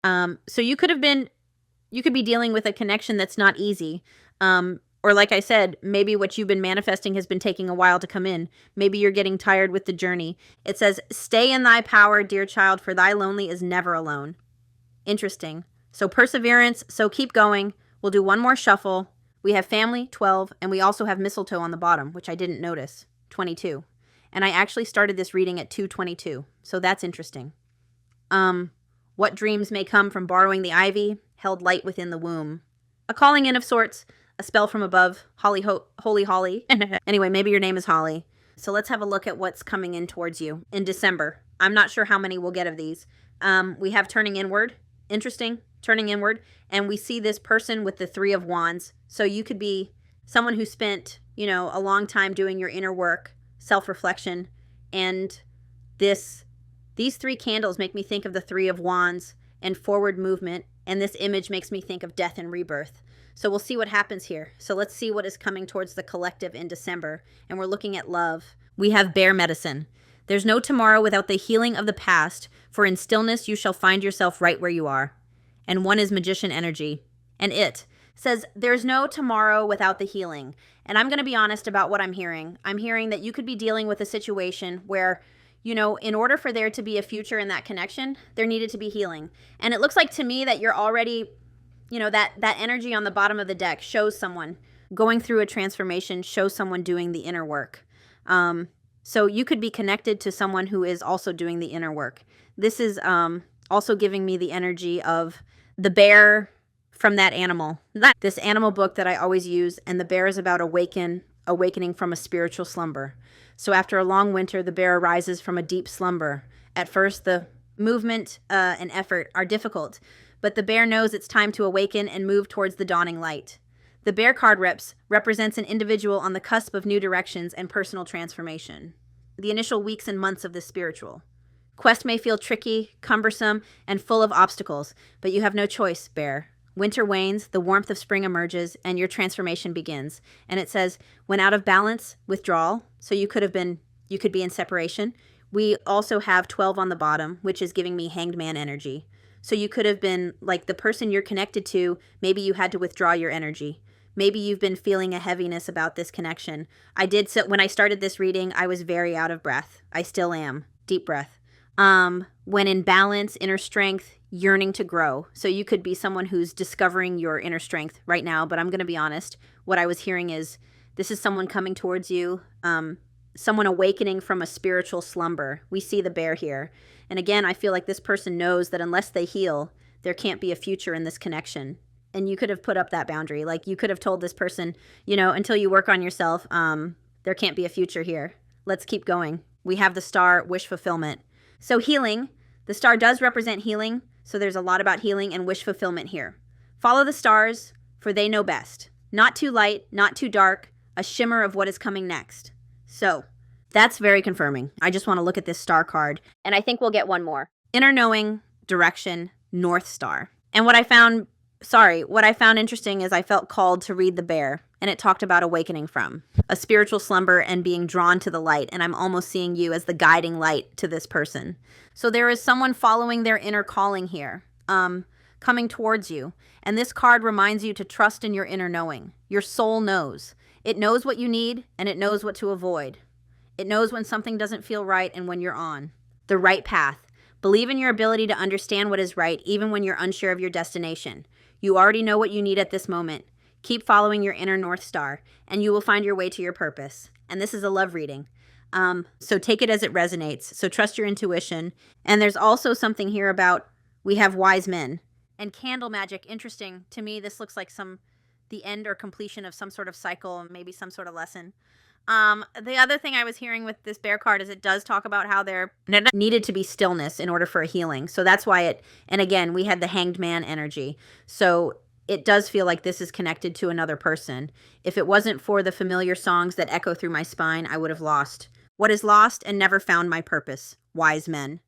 So you could be dealing with a connection that's not easy. Or like I said, maybe what you've been manifesting has been taking a while to come in. Maybe you're getting tired with the journey. It says, stay in thy power, dear child, for thy lonely is never alone. Interesting. So perseverance. So keep going. We'll do one more shuffle. We have family, 12, and we also have mistletoe on the bottom, which I didn't notice, 22. And I actually started this reading at 2:22, so that's interesting. What dreams may come from borrowing the ivy, held light within the womb. A calling in of sorts, a spell from above, holy holly. Anyway, maybe your name is Holly. So let's have a look at what's coming in towards you in December. I'm not sure how many we'll get of these. We have turning inward. Interesting. Turning inward. And we see this person with the 3 of Wands. So you could be someone who spent, a long time doing your inner work, self-reflection. And these 3 candles make me think of the 3 of Wands and forward movement. And this image makes me think of death and rebirth. So we'll see what happens here. So let's see what is coming towards the collective in December. And we're looking at love. We have bear medicine. There's no tomorrow without the healing of the past, for in stillness you shall find yourself right where you are. And 1 is magician energy. And it says, there's no tomorrow without the healing. And I'm going to be honest about what I'm hearing. I'm hearing that you could be dealing with a situation where, in order for there to be a future in that connection, there needed to be healing. And it looks like to me that you're already, that energy on the bottom of the deck shows someone going through a transformation, shows someone doing the inner work. So you could be connected to someone who is also doing the inner work. This is also giving me the energy of the bear from that animal. This animal book that I always use, and the bear is about awakening from a spiritual slumber. So after a long winter, the bear arises from a deep slumber. At first, the movement and effort are difficult, but the bear knows it's time to awaken and move towards the dawning light. The bear card represents an individual on the cusp of new directions and personal transformation. The initial weeks and months of the spiritual. Quest may feel tricky, cumbersome, and full of obstacles, but you have no choice, bear. Winter wanes, the warmth of spring emerges, and your transformation begins. And it says, when out of balance, withdrawal. So you could be in separation. We also have 12 on the bottom, which is giving me hanged man energy. So you could have been like the person you're connected to. Maybe you had to withdraw your energy. Maybe you've been feeling a heaviness about this connection. So when I started this reading, I was very out of breath. I still am. Deep breath. When in balance, inner strength, yearning to grow. So you could be someone who's discovering your inner strength right now, but I'm going to be honest. What I was hearing is this is someone coming towards you, someone awakening from a spiritual slumber. We see the bear here. And again, I feel like this person knows that unless they heal, there can't be a future in this connection. And you could have put up that boundary. Like you could have told this person, until you work on yourself, there can't be a future here. Let's keep going. We have the star, wish fulfillment. So healing, the star does represent healing. So there's a lot about healing and wish fulfillment here. Follow the stars, for they know best. Not too light, not too dark, a shimmer of what is coming next. So that's very confirming. I just want to look at this star card, and I think we'll get one more. Inner knowing, direction, North Star. And what I found interesting is I felt called to read the bear, and it talked about awakening from a spiritual slumber and being drawn to the light, and I'm almost seeing you as the guiding light to this person. So there is someone following their inner calling here, coming towards you, and this card reminds you to trust in your inner knowing. Your soul knows. It knows what you need, and it knows what to avoid. It knows when something doesn't feel right and when you're on the right path. Believe in your ability to understand what is right, even when you're unsure of your destination. You already know what you need at this moment. Keep following your inner North Star, and you will find your way to your purpose. And this is a love reading. So take it as it resonates. So trust your intuition. And there's also something here about, we have wise men. And candle magic, interesting. To me, this looks like the end or completion of some sort of cycle, maybe some sort of lesson. The other thing I was hearing with this bear card is it does talk about how there needed to be stillness in order for a healing. So that's why and again, we had the hanged man energy. So it does feel like this is connected to another person. If it wasn't for the familiar songs that echo through my spine, I would have lost. What is lost and never found my purpose? Wise men.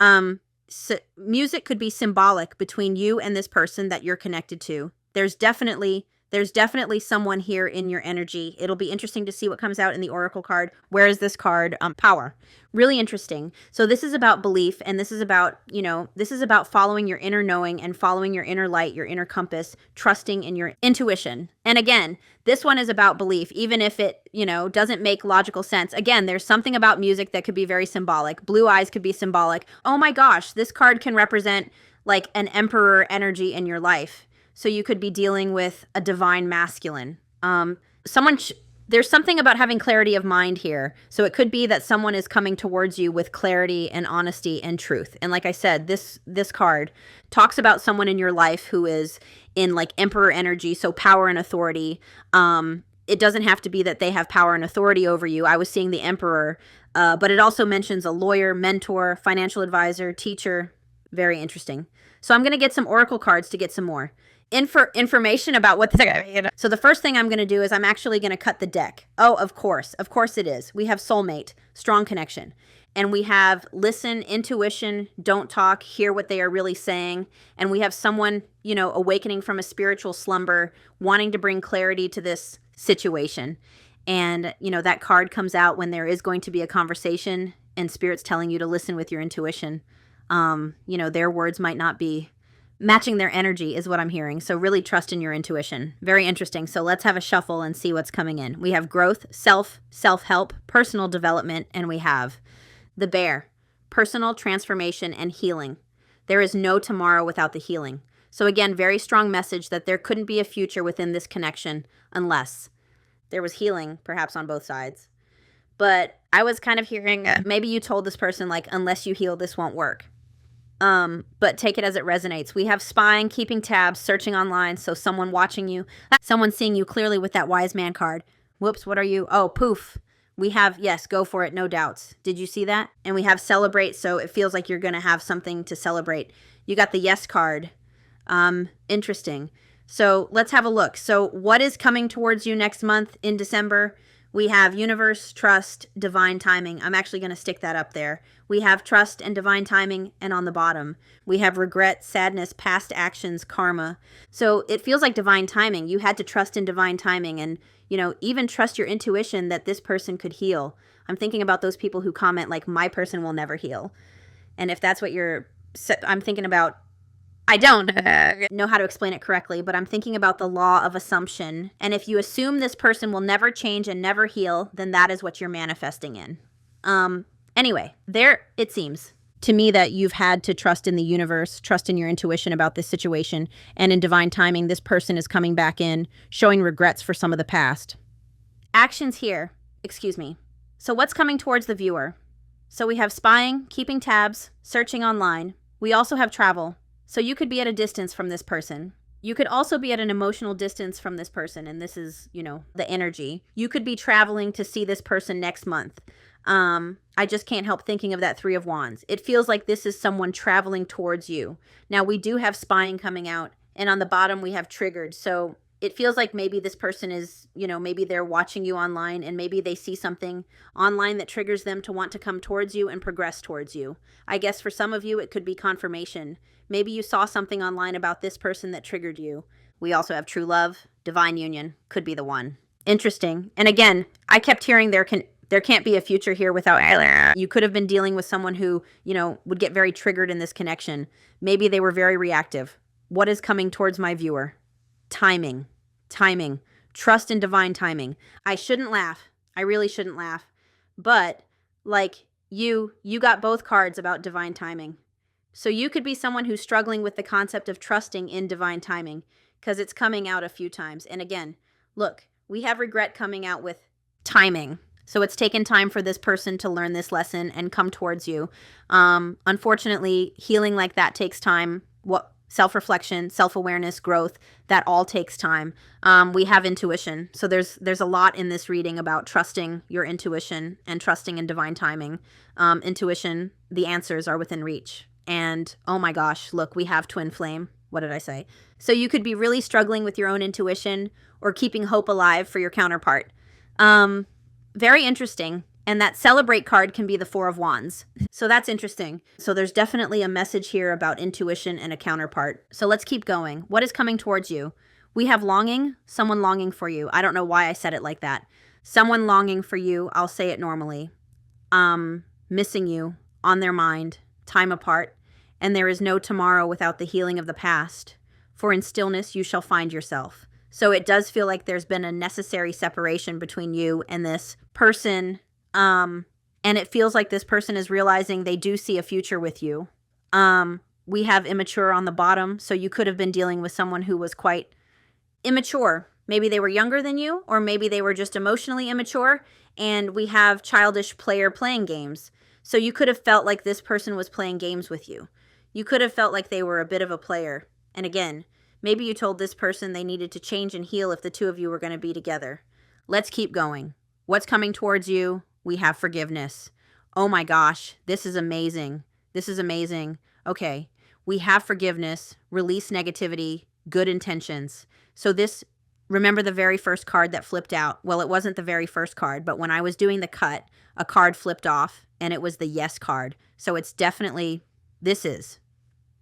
So music could be symbolic between you and this person that you're connected to. There's definitely There's definitely someone here in your energy. It'll be interesting to see what comes out in the Oracle card. Where is this card? Power. Really interesting. So this is about belief, and this is about, this is about following your inner knowing and following your inner light, your inner compass, trusting in your intuition. And again, this one is about belief, even if it, doesn't make logical sense. Again, there's something about music that could be very symbolic. Blue eyes could be symbolic. Oh my gosh, this card can represent like an emperor energy in your life. So you could be dealing with a divine masculine. There's something about having clarity of mind here. So it could be that someone is coming towards you with clarity and honesty and truth. And like I said, this card talks about someone in your life who is in like emperor energy, so power and authority. It doesn't have to be that they have power and authority over you. I was seeing the emperor, but it also mentions a lawyer, mentor, financial advisor, teacher. Very interesting. So I'm going to get some oracle cards to get some more information about what this. So the first thing I'm going to do is I'm actually going to cut the deck. Oh, of course it is. We have soulmate, strong connection, and we have listen, intuition, don't talk, hear what they are really saying, and we have someone, awakening from a spiritual slumber, wanting to bring clarity to this situation. And that card comes out when there is going to be a conversation and spirit's telling you to listen with your intuition. Their words might not be matching their energy is what I'm hearing. So really trust in your intuition. Very interesting. So let's have a shuffle and see what's coming in. We have growth, self-help, personal development, and we have the bear, personal transformation and healing. There is no tomorrow without the healing. So again, very strong message that there couldn't be a future within this connection unless there was healing, perhaps on both sides. But I was kind of hearing, maybe you told this person, like, unless you heal, this won't work. But take it as it resonates. We have spying, keeping tabs, searching online. So someone watching you, someone seeing you clearly with that wise man card. Whoops, what are you? Oh, poof. We have, yes, go for it, no doubts. Did you see that? And we have celebrate, so it feels like you're going to have something to celebrate. You got the yes card. Interesting. So let's have a look. So what is coming towards you next month in December? We have universe, trust, divine timing. I'm actually going to stick that up there. We have trust and divine timing, and on the bottom, we have regret, sadness, past actions, karma. So it feels like divine timing. You had to trust in divine timing and, even trust your intuition that this person could heal. I'm thinking about those people who comment like, my person will never heal. And if that's what I'm thinking about, I don't know how to explain it correctly, but I'm thinking about the law of assumption. And if you assume this person will never change and never heal, then that is what you're manifesting in. Anyway, it seems to me that you've had to trust in the universe, trust in your intuition about this situation, and in divine timing, this person is coming back in, showing regrets for some of the past. Actions here, excuse me. So what's coming towards the viewer? So we have spying, keeping tabs, searching online. We also have travel. So you could be at a distance from this person. You could also be at an emotional distance from this person, and this is, the energy. You could be traveling to see this person next month. I just can't help thinking of that 3 of Wands. It feels like this is someone traveling towards you. Now, we do have spying coming out, and on the bottom we have triggered. So it feels like maybe this person is, maybe they're watching you online, and maybe they see something online that triggers them to want to come towards you and progress towards you. I guess for some of you, it could be confirmation. Maybe you saw something online about this person that triggered you. We also have true love, divine union, could be the one. Interesting. And again, I kept hearing there can't be a future here without. You could have been dealing with someone who, would get very triggered in this connection. Maybe they were very reactive. What is coming towards my viewer? Timing. Trust in divine timing. I shouldn't laugh. I really shouldn't laugh. But like you got both cards about divine timing. So you could be someone who's struggling with the concept of trusting in divine timing because it's coming out a few times. And again, look, we have regret coming out with timing. So it's taken time for this person to learn this lesson and come towards you. Unfortunately, healing like that takes time. Self-reflection, self-awareness, growth, that all takes time. We have intuition. So there's a lot in this reading about trusting your intuition and trusting in divine timing. Intuition, the answers are within reach. And oh my gosh, look, we have twin flame. What did I say? So you could be really struggling with your own intuition or keeping hope alive for your counterpart. Very interesting. And that celebrate card can be the 4 of Wands. So that's interesting. So there's definitely a message here about intuition and a counterpart. So let's keep going. What is coming towards you? We have longing, someone longing for you. I don't know why I said it like that. Someone longing for you, I'll say it normally. Missing you, on their mind, time apart, and there is no tomorrow without the healing of the past. For in stillness you shall find yourself. So it does feel like there's been a necessary separation between you and this person. And it feels like this person is realizing they do see a future with you. We have immature on the bottom, so you could have been dealing with someone who was quite immature. Maybe they were younger than you, or maybe they were just emotionally immature. And we have childish player playing games. So you could have felt like this person was playing games with you. You could have felt like they were a bit of a player. And again, maybe you told this person they needed to change and heal if the two of you were going to be together. Let's keep going. What's coming towards you? We have forgiveness. Oh my gosh, this is amazing. This is amazing. Okay, we have forgiveness, release negativity, good intentions. So this, remember the very first card that flipped out? Well, it wasn't the very first card, but when I was doing the cut, a card flipped off and it was the yes card. So it's definitely, this is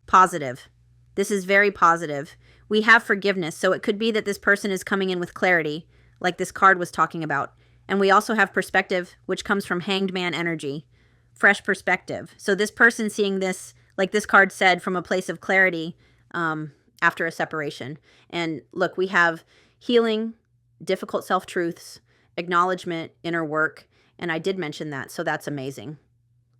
positive. This is very positive. We have forgiveness. So it could be that this person is coming in with clarity, like this card was talking about. And we also have perspective, which comes from Hanged Man energy, fresh perspective. So this person seeing this, like this card said, from a place of clarity after a separation. And look, we have healing, difficult self-truths, acknowledgement, inner work. And I did mention that, so that's amazing.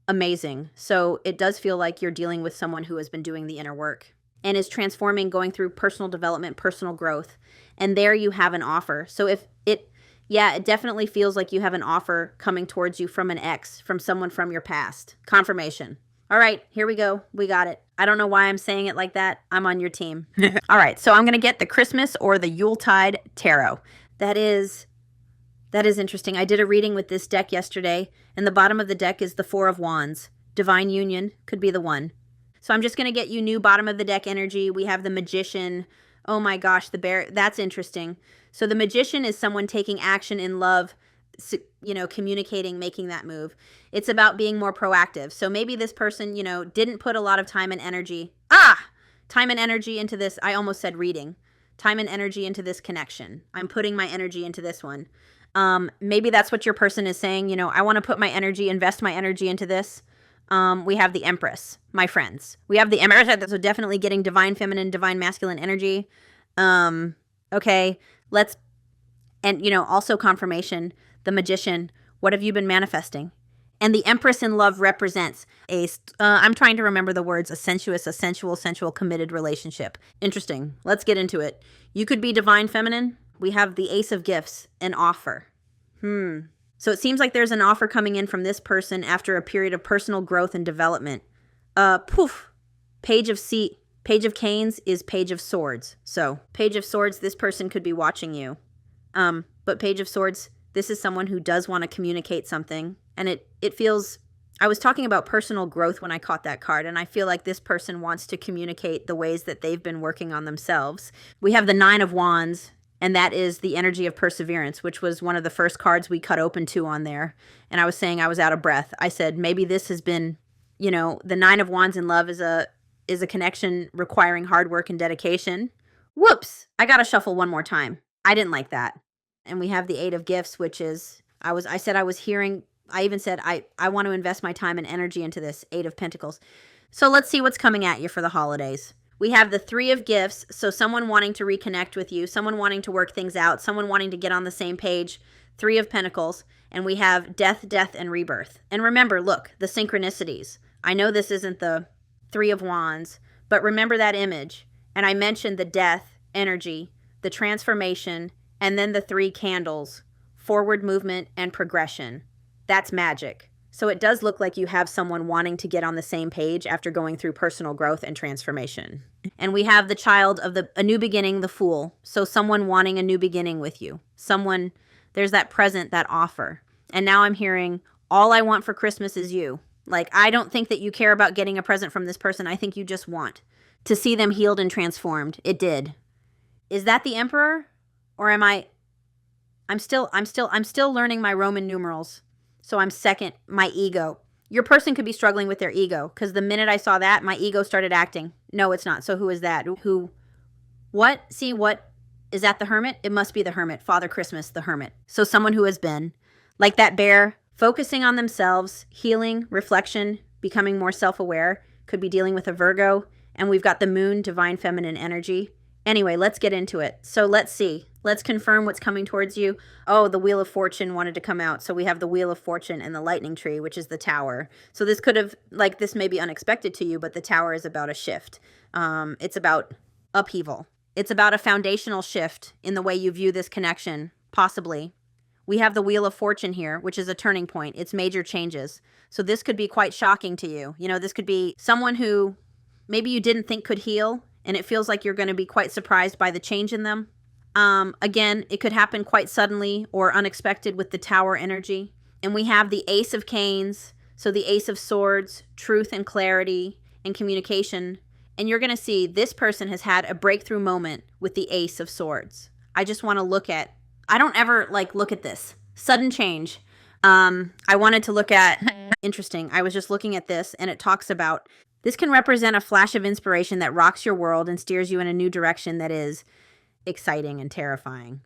Amazing. So it does feel like you're dealing with someone who has been doing the inner work and is transforming, going through personal development, personal growth. And there you have an offer. So if it, yeah, it definitely feels like you have an offer coming towards you from an ex, from someone from your past. Confirmation. All right, here we go. We got it. I don't know why I'm saying it like that. I'm on your team. All right, so I'm going to get the Christmas or the Yuletide Tarot. That is interesting. I did a reading with this deck yesterday, and the bottom of the deck is the Four of Wands. Divine Union could be the one. So I'm just going to get you new bottom of the deck energy. We have the Magician. Oh my gosh, the Bear. That's interesting. So the Magician is someone taking action in love, you know, communicating, making that move. It's about being more proactive. So maybe this person, you know, didn't put a lot of time and energy. Time and energy into this. I almost said reading. Time and energy into this connection. I'm putting my energy into this one. Maybe that's what your person is saying. You know, I want to put my energy, invest my energy into this. We have the Empress, my friends. We have the Empress, so definitely getting divine feminine, divine masculine energy. Okay, and you know, also confirmation, the Magician, what have you been manifesting? And the Empress in love represents I'm trying to remember the words, a sensuous, a sensual, committed relationship. Interesting. Let's get into it. You could be divine feminine. We have the Ace of Gifts, an offer. So it seems like there's an offer coming in from this person after a period of personal growth and development. Page of Canes is Page of Swords. So Page of Swords, this person could be watching you. But Page of Swords, this is someone who does want to communicate something. And it feels, I was talking about personal growth when I caught that card, and I feel like this person wants to communicate the ways that they've been working on themselves. We have the Nine of Wands, and that is the energy of perseverance, which was one of the first cards we cut open to on there. And I was saying I was out of breath. I said, maybe this has been, you know, the Nine of Wands in love is a connection requiring hard work and dedication. Whoops, I got to shuffle one more time. I didn't like that. And we have the Eight of Gifts, which is, I even said, I want to invest my time and energy into this Eight of Pentacles. So let's see what's coming at you for the holidays. We have the Three of Gifts. So someone wanting to reconnect with you, someone wanting to work things out, someone wanting to get on the same page. Three of Pentacles. And we have death, and rebirth. And remember, look, the synchronicities. I know this isn't the Three of Wands, but remember that image. And I mentioned the death energy, the transformation, and then the three candles, forward movement and progression. That's magic. So it does look like you have someone wanting to get on the same page after going through personal growth and transformation. And we have the child of a new beginning, the Fool. So someone wanting a new beginning with you. Someone, there's that present, that offer. And now I'm hearing, all I want for Christmas is you. Like, I don't think that you care about getting a present from this person. I think you just want to see them healed and transformed. It did. Is that the Emperor? Or am I'm still learning my Roman numerals. So I'm second, my ego. Your person could be struggling with their ego, because the minute I saw that, my ego started acting. No, it's not. So who is that? Who? What? See, what? Is that the Hermit? It must be the Hermit. Father Christmas, the Hermit. So someone who has been, like that bear, focusing on themselves, healing, reflection, becoming more self-aware, could be dealing with a Virgo. And we've got the Moon, divine feminine energy. Anyway, let's get into it. So let's see. Let's confirm what's coming towards you. Oh, the Wheel of Fortune wanted to come out. So we have the Wheel of Fortune and the Lightning Tree, which is the Tower. So this could have, like, this may be unexpected to you, but the Tower is about a shift. It's about upheaval. It's about a foundational shift in the way you view this connection, possibly. We have the Wheel of Fortune here, which is a turning point. It's major changes. So this could be quite shocking to you. You know, this could be someone who maybe you didn't think could heal, and it feels like you're going to be quite surprised by the change in them. Again, it could happen quite suddenly or unexpected with the Tower energy. And we have the Ace of Canes, so the Ace of Swords, truth and clarity and communication. And you're going to see this person has had a breakthrough moment with the Ace of Swords. I just want to look at, I don't ever look at this. Sudden change. I wanted to look at, interesting, I was just looking at this and it talks about, this can represent a flash of inspiration that rocks your world and steers you in a new direction that is exciting and terrifying.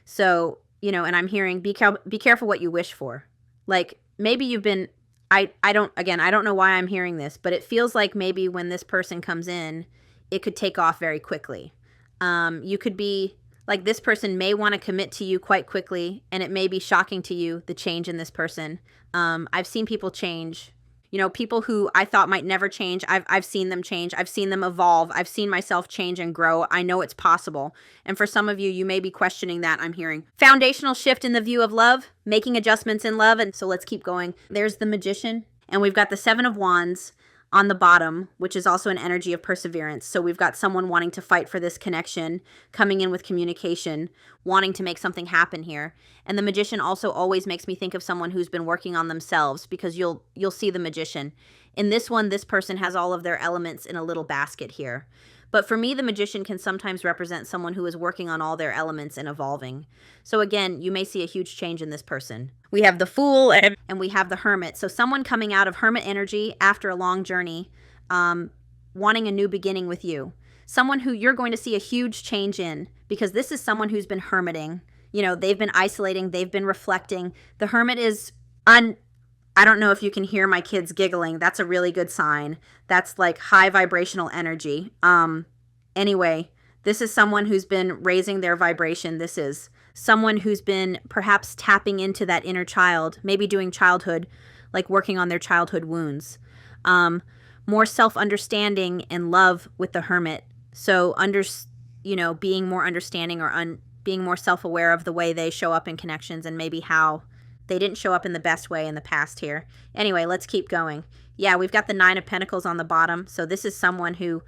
So, you know, and I'm hearing, be careful what you wish for. Like, maybe you've been, I don't know why I'm hearing this, but it feels like maybe when this person comes in, it could take off very quickly. You could be, like, this person may want to commit to you quite quickly, and it may be shocking to you, the change in this person. I've seen people change. You know, people who I thought might never change, I've seen them change. I've seen them evolve. I've seen myself change and grow. I know it's possible. And for some of you, you may be questioning that, I'm hearing. Foundational shift in the view of love, making adjustments in love. And so let's keep going. There's the Magician. And we've got the Seven of Wands on the bottom, which is also an energy of perseverance. So we've got someone wanting to fight for this connection, coming in with communication, wanting to make something happen here. And the Magician also always makes me think of someone who's been working on themselves, because you'll see the Magician. In this one, this person has all of their elements in a little basket here. But for me, the Magician can sometimes represent someone who is working on all their elements and evolving. So again, you may see a huge change in this person. We have the Fool and we have the Hermit. So someone coming out of Hermit energy after a long journey, wanting a new beginning with you. Someone who you're going to see a huge change in, because this is someone who's been hermiting. You know, they've been isolating, they've been reflecting. The Hermit is I don't know if you can hear my kids giggling. That's a really good sign. That's like high vibrational energy. Anyway, this is someone who's been raising their vibration. This is someone who's been perhaps tapping into that inner child, maybe doing childhood, like working on their childhood wounds. More self-understanding and love with the Hermit. So, being more understanding or being more self-aware of the way they show up in connections and maybe how they didn't show up in the best way in the past here. Anyway, let's keep going. Yeah, we've got the Nine of Pentacles on the bottom. So this is someone who,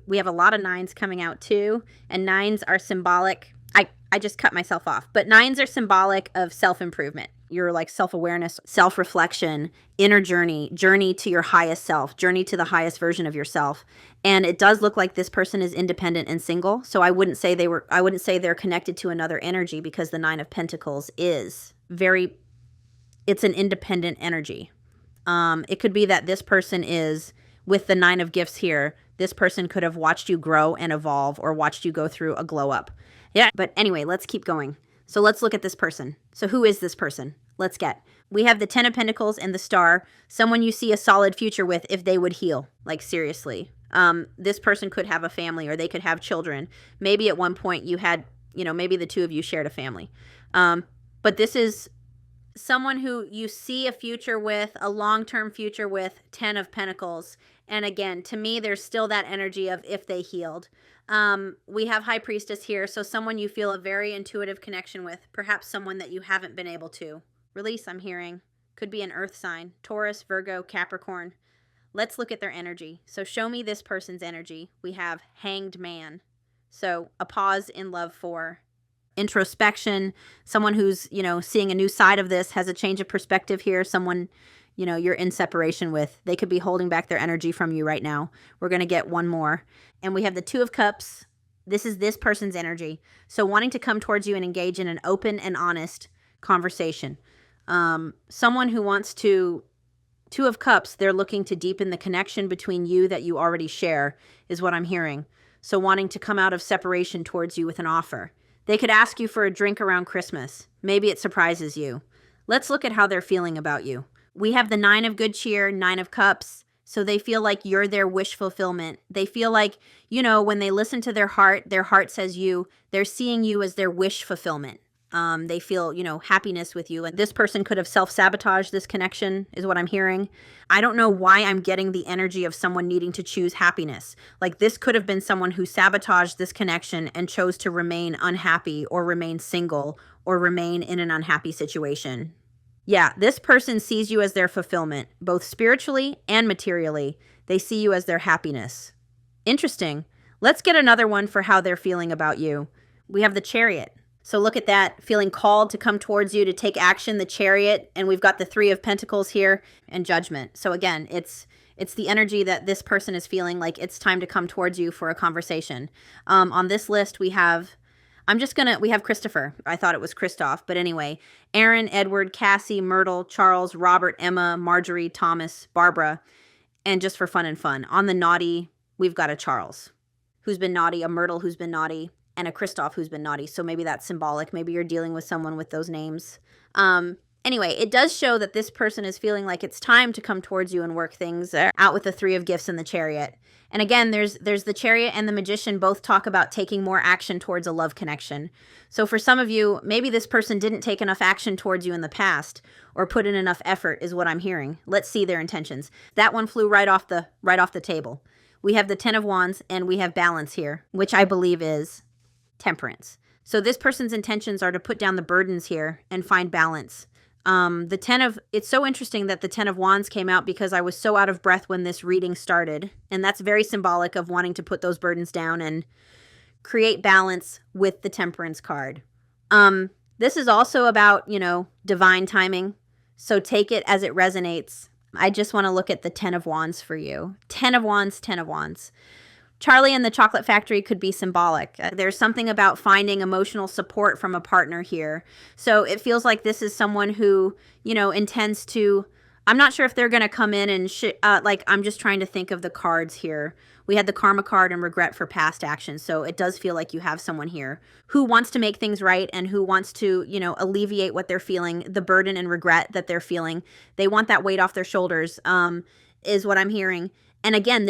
we have a lot of nines coming out too. And nines are symbolic. I just cut myself off. But nines are symbolic of self-improvement. Your like self-awareness, self-reflection, inner journey to your highest self, journey to the highest version of yourself. And it does look like this person is independent and single. So I wouldn't say they're connected to another energy, because the Nine of Pentacles is it's an independent energy. It could be that this person is, with the Nine of Gifts here, this person could have watched you grow and evolve or watched you go through a glow up. Yeah. But anyway, let's keep going. So let's look at this person. So who is this person? We have the Ten of Pentacles and the Star, someone you see a solid future with if they would heal, like seriously. This person could have a family, or they could have children. Maybe at one point you had, maybe the two of you shared a family. But this is someone who you see a future with, a long-term future with, Ten of Pentacles. And again, to me, there's still that energy of if they healed. We have High Priestess here, so someone you feel a very intuitive connection with, perhaps someone that you haven't been able to release, I'm hearing. Could be an earth sign, Taurus, Virgo, Capricorn. Let's look at their energy. So show me this person's energy. We have Hanged Man. So a pause in love for introspection, someone who's, seeing a new side of this, has a change of perspective here, someone, you're in separation with. They could be holding back their energy from you right now. We're going to get one more. And we have the Two of Cups. This is this person's energy. So wanting to come towards you and engage in an open and honest conversation. Someone who wants to, Two of Cups, they're looking to deepen the connection between you that you already share, is what I'm hearing. So wanting to come out of separation towards you with an offer. They could ask you for a drink around Christmas. Maybe it surprises you. Let's look at how they're feeling about you. We have the 9 of good cheer, 9 of cups. So they feel like you're their wish fulfillment. They feel like, you know, when they listen to their heart says you, they're seeing you as their wish fulfillment. They feel, you know, happiness with you. And this person could have self-sabotaged this connection, is what I'm hearing. I don't know why I'm getting the energy of someone needing to choose happiness. Like this could have been someone who sabotaged this connection and chose to remain unhappy or remain single or remain in an unhappy situation. Yeah, this person sees you as their fulfillment, both spiritually and materially. They see you as their happiness. Interesting. Let's get another one for how they're feeling about you. We have the Chariot. So look at that, feeling called to come towards you, to take action, the Chariot, and we've got the 3 of Pentacles here, and Judgment. So again, it's the energy that this person is feeling like it's time to come towards you for a conversation. On this list, we have, we have Christopher. I thought it was Christoph, but anyway, Aaron, Edward, Cassie, Myrtle, Charles, Robert, Emma, Marjorie, Thomas, Barbara, and just for fun and fun. On the naughty, we've got a Charles who's been naughty, a Myrtle who's been naughty, and a Christoph who's been naughty. So maybe that's symbolic. Maybe you're dealing with someone with those names. Anyway, it does show that this person is feeling like it's time to come towards you and work things out with the 3 of Gifts and the Chariot. And again, there's the Chariot and the Magician both talk about taking more action towards a love connection. So for some of you, maybe this person didn't take enough action towards you in the past or put in enough effort is what I'm hearing. Let's see their intentions. That one flew right off the table. We have the 10 of Wands and we have Balance here, which I believe is Temperance. So this person's intentions are to put down the burdens here and find balance. It's so interesting that the 10 of Wands came out because I was so out of breath when this reading started. And that's very symbolic of wanting to put those burdens down and create balance with the Temperance card. This is also about, you know, divine timing. So take it as it resonates. I just want to look at the 10 of Wands for you. 10 of Wands, 10 of Wands. Charlie and the Chocolate Factory could be symbolic. There's something about finding emotional support from a partner here. So it feels like this is someone who, you know, intends to, I'm not sure if they're going to come in and, I'm just trying to think of the cards here. We had the Karma card and regret for past actions. So it does feel like you have someone here who wants to make things right and who wants to, you know, alleviate what they're feeling, the burden and regret that they're feeling. They want that weight off their shoulders, is what I'm hearing. And again,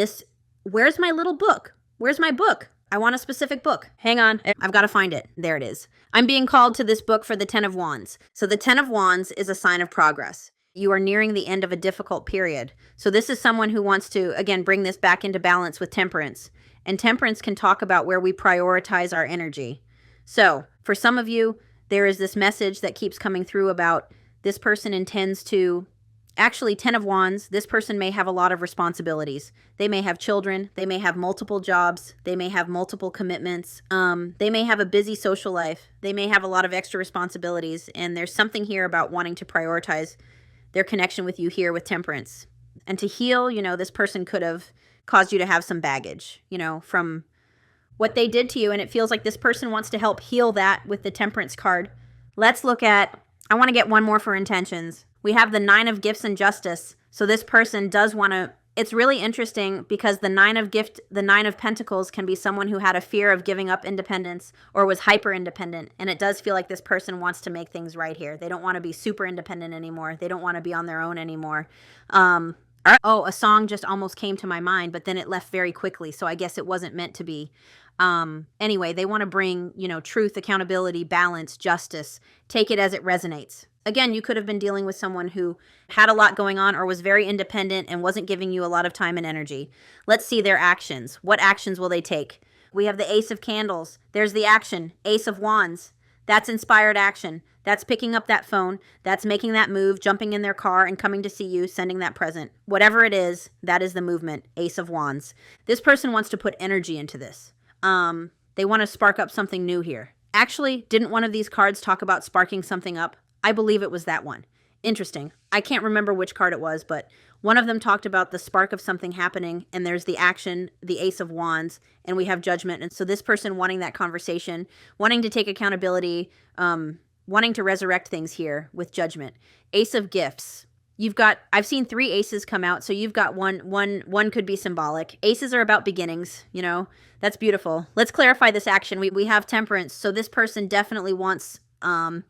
where's my little book? Where's my book? I want a specific book. Hang on. I've got to find it. There it is. I'm being called to this book for the 10 of Wands. So the 10 of Wands is a sign of progress. You are nearing the end of a difficult period. So this is someone who wants to, again, bring this back into balance with Temperance. And Temperance can talk about where we prioritize our energy. So for some of you, there is this message that keeps coming through about this person intends to, actually, 10 of Wands, this person may have a lot of responsibilities. They may have children. They may have multiple jobs. They may have multiple commitments. They may have a busy social life. They may have a lot of extra responsibilities. And there's something here about wanting to prioritize their connection with you here with Temperance. And to heal, you know, this person could have caused you to have some baggage, you know, from what they did to you. And it feels like this person wants to help heal that with the Temperance card. Let's look at, I want to get one more for intentions. We have the 9 of Gifts and Justice. So this person does want to, it's really interesting because the 9 of Pentacles can be someone who had a fear of giving up independence or was hyper independent. And it does feel like this person wants to make things right here. They don't want to be super independent anymore. They don't want to be on their own anymore. A song just almost came to my mind, but then it left very quickly. So I guess it wasn't meant to be. Anyway, they want to bring, you know, truth, accountability, balance, justice. Take it as it resonates. Again, you could have been dealing with someone who had a lot going on or was very independent and wasn't giving you a lot of time and energy. Let's see their actions. What actions will they take? We have the Ace of Candles. There's the action. Ace of Wands. That's inspired action. That's picking up that phone. That's making that move, jumping in their car and coming to see you, sending that present. Whatever it is, that is the movement. Ace of Wands. This person wants to put energy into this. They want to spark up something new here. Actually, didn't one of these cards talk about sparking something up? I believe it was that one. Interesting. I can't remember which card it was, but one of them talked about the spark of something happening, and there's the action, the Ace of Wands, and we have Judgment. And so this person wanting that conversation, wanting to take accountability, wanting to resurrect things here with Judgment. Ace of Gifts. I've seen 3 aces come out, so you've got one could be symbolic. Aces are about beginnings, you know. That's beautiful. Let's clarify this action. We have temperance, so this person definitely wants, I'm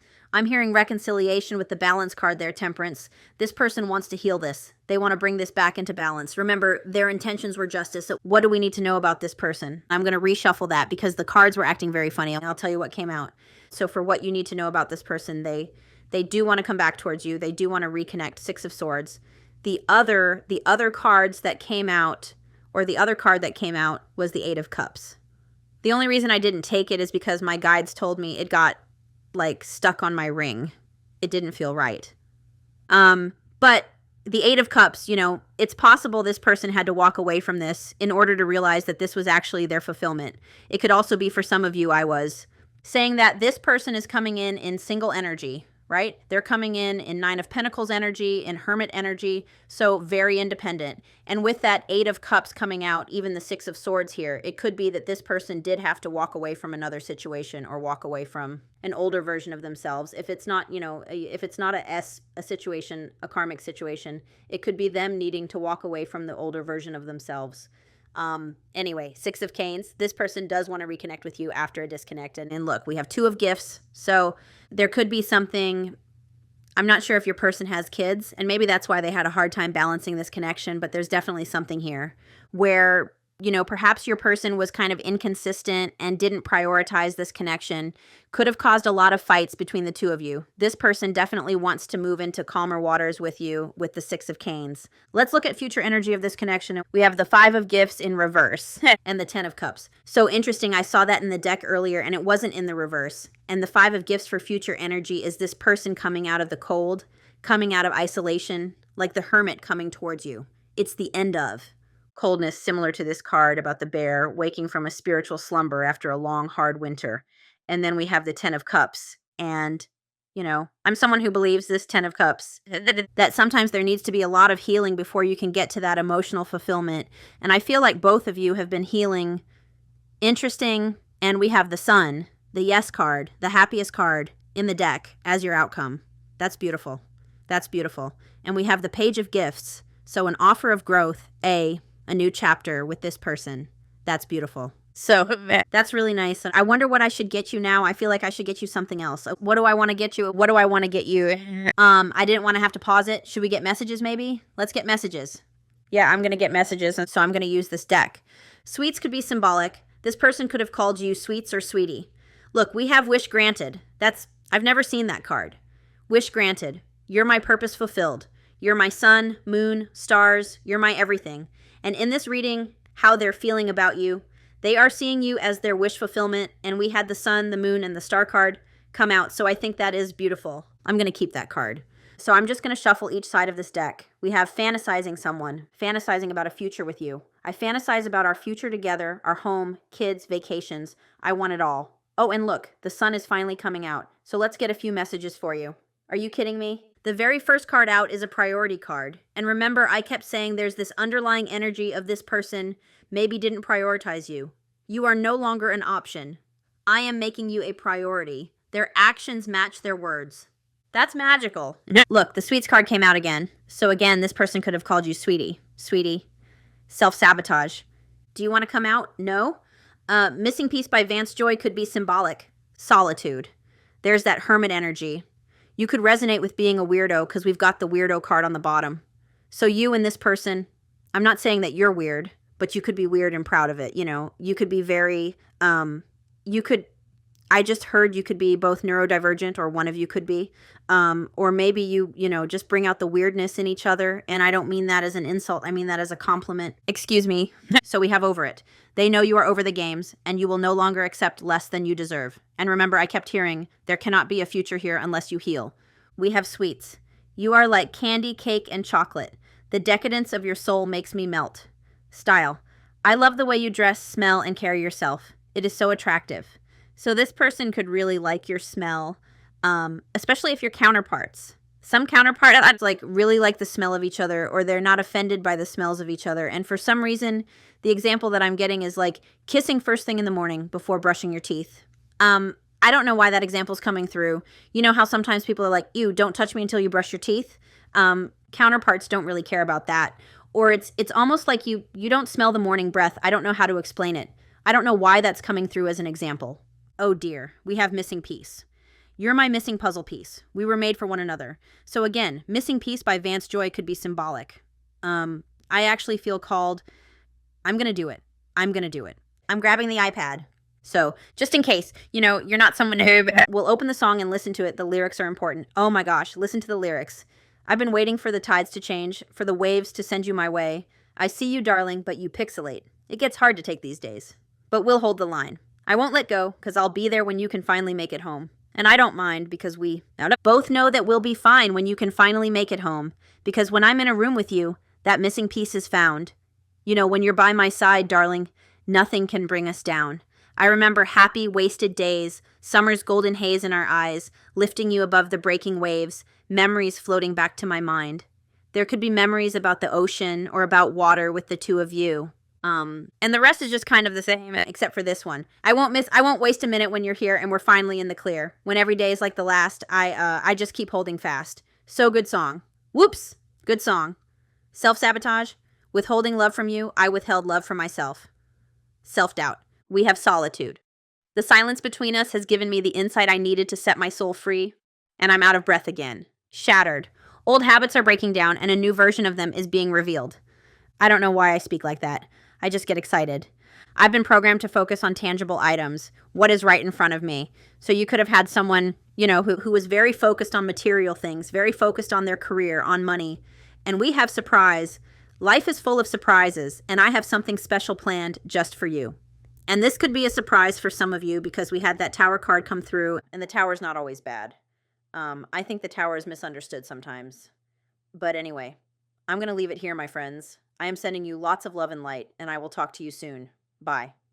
hearing reconciliation with the balance card there, temperance. This person wants to heal this. They want to bring this back into balance. Remember, their intentions were justice, so what do we need to know about this person? I'm going to reshuffle that because the cards were acting very funny, and I'll tell you what came out. So for what you need to know about this person, they do want to come back towards you. They do want to reconnect. 6 of Swords. The other cards that came out, or the other card that came out, was the 8 of Cups. The only reason I didn't take it is because my guides told me it got, like, stuck on my ring. It didn't feel right. But the 8 of Cups, you know, it's possible this person had to walk away from this in order to realize that this was actually their fulfillment. It could also be for some of you, I was saying that this person is coming in single energy, right? They're coming in 9 of Pentacles energy, in Hermit energy, so very independent. And with that 8 of Cups coming out, even the 6 of Swords here, it could be that this person did have to walk away from another situation or walk away from an older version of themselves. If it's not, you know, if it's not a situation, a karmic situation, it could be them needing to walk away from the older version of themselves. Anyway, 6 of Canes, this person does want to reconnect with you after a disconnect. And look, we have 2 of Gifts. So there could be something, I'm not sure if your person has kids, and maybe that's why they had a hard time balancing this connection, but there's definitely something here where, you know, perhaps your person was kind of inconsistent and didn't prioritize this connection. Could have caused a lot of fights between the 2 of you. This person definitely wants to move into calmer waters with you with the 6 of Canes. Let's look at future energy of this connection. We have the 5 of Gifts in reverse and the 10 of Cups. So interesting. I saw that in the deck earlier and it wasn't in the reverse. And the 5 of Gifts for future energy is this person coming out of the cold, coming out of isolation, like the Hermit coming towards you. It's the end of coldness, similar to this card about the bear waking from a spiritual slumber after a long, hard winter. And then we have the 10 of Cups. And, you know, I'm someone who believes this 10 of Cups, that sometimes there needs to be a lot of healing before you can get to that emotional fulfillment. And I feel like both of you have been healing. Interesting. And we have the Sun, the Yes card, the happiest card in the deck as your outcome. That's beautiful. That's beautiful. And we have the Page of Gifts. So an offer of growth, a new chapter with this person. That's beautiful. So that's really nice. I wonder what I should get you now. I feel like I should get you something else. What do I want to get you? What do I want to get you? I didn't want to have to pause it. Should we get messages maybe? Let's get messages. Yeah, I'm going to get messages, and so I'm going to use this deck. Sweets could be symbolic. This person could have called you Sweets or Sweetie. Look, we have Wish Granted. I've never seen that card. Wish Granted. You're my purpose fulfilled. You're my sun, moon, stars. You're my everything. And in this reading, how they're feeling about you, they are seeing you as their wish fulfillment. And we had the sun, the moon, and the star card come out. So I think that is beautiful. I'm going to keep that card. So I'm just going to shuffle each side of this deck. We have fantasizing someone, fantasizing about a future with you. I fantasize about our future together, our home, kids, vacations. I want it all. Oh, and look, the sun is finally coming out. So let's get a few messages for you. Are you kidding me? The very first card out is a priority card. And remember, I kept saying there's this underlying energy of this person maybe didn't prioritize you. You are no longer an option. I am making you a priority. Their actions match their words. That's magical. Look, the Sweets card came out again. So again, this person could have called you Sweetie. Sweetie. Self-sabotage. Do you want to come out? No? Missing Piece by Vance Joy could be symbolic. Solitude. There's that Hermit energy. You could resonate with being a weirdo because we've got the weirdo card on the bottom. So you and this person, I'm not saying that you're weird, but you could be weird and proud of it. You know, you could be very, I just heard you could be both neurodivergent, or one of you could be, or maybe you just bring out the weirdness in each other. And I don't mean that as an insult. I mean that as a compliment. Excuse me. So we have over it. They know you are over the games and you will no longer accept less than you deserve. And remember, I kept hearing there cannot be a future here unless you heal. We have Sweets. You are like candy, cake, and chocolate. The decadence of your soul makes me melt. Style. I love the way you dress, smell, and carry yourself. It is so attractive. So this person could really like your smell, especially if you're counterparts. Some counterparts like really like the smell of each other, or they're not offended by the smells of each other. And for some reason, the example that I'm getting is like kissing first thing in the morning before brushing your teeth. I don't know why that example's coming through. You know how sometimes people are like, ew, don't touch me until you brush your teeth? Counterparts don't really care about that. Or it's almost like you don't smell the morning breath. I don't know how to explain it. I don't know why that's coming through as an example. Oh dear, we have missing piece. You're my missing puzzle piece. We were made for one another. So again, missing piece by Vance Joy could be symbolic. I actually feel called. I'm going to do it. I'm going to do it. I'm grabbing the iPad. So just in case, you're not someone who will open the song and listen to it. The lyrics are important. Oh my gosh, listen to the lyrics. I've been waiting for the tides to change, for the waves to send you my way. I see you, darling, but you pixelate. It gets hard to take these days. But we'll hold the line. I won't let go, because I'll be there when you can finally make it home. And I don't mind, because we both know that we'll be fine when you can finally make it home. Because when I'm in a room with you, that missing piece is found. When you're by my side, darling, nothing can bring us down. I remember happy, wasted days, summer's golden haze in our eyes, lifting you above the breaking waves, memories floating back to my mind. There could be memories about the ocean or about water with the two of you. And the rest is just kind of the same, except for this one. I won't waste a minute when you're here and we're finally in the clear. When every day is like the last, I just keep holding fast. So good song. Whoops. Good song. Self-sabotage. Withholding love from you, I withheld love from myself. Self-doubt. We have solitude. The silence between us has given me the insight I needed to set my soul free, and I'm out of breath again. Shattered. Old habits are breaking down, and a new version of them is being revealed. I don't know why I speak like that. I just get excited. I've been programmed to focus on tangible items, what is right in front of me. So you could have had someone, who was very focused on material things, very focused on their career, on money. And we have surprise. Life is full of surprises, and I have something special planned just for you. And this could be a surprise for some of you because we had that Tower card come through, and the Tower's not always bad. I think the Tower is misunderstood sometimes. But anyway, I'm going to leave it here, my friends. I am sending you lots of love and light, and I will talk to you soon. Bye.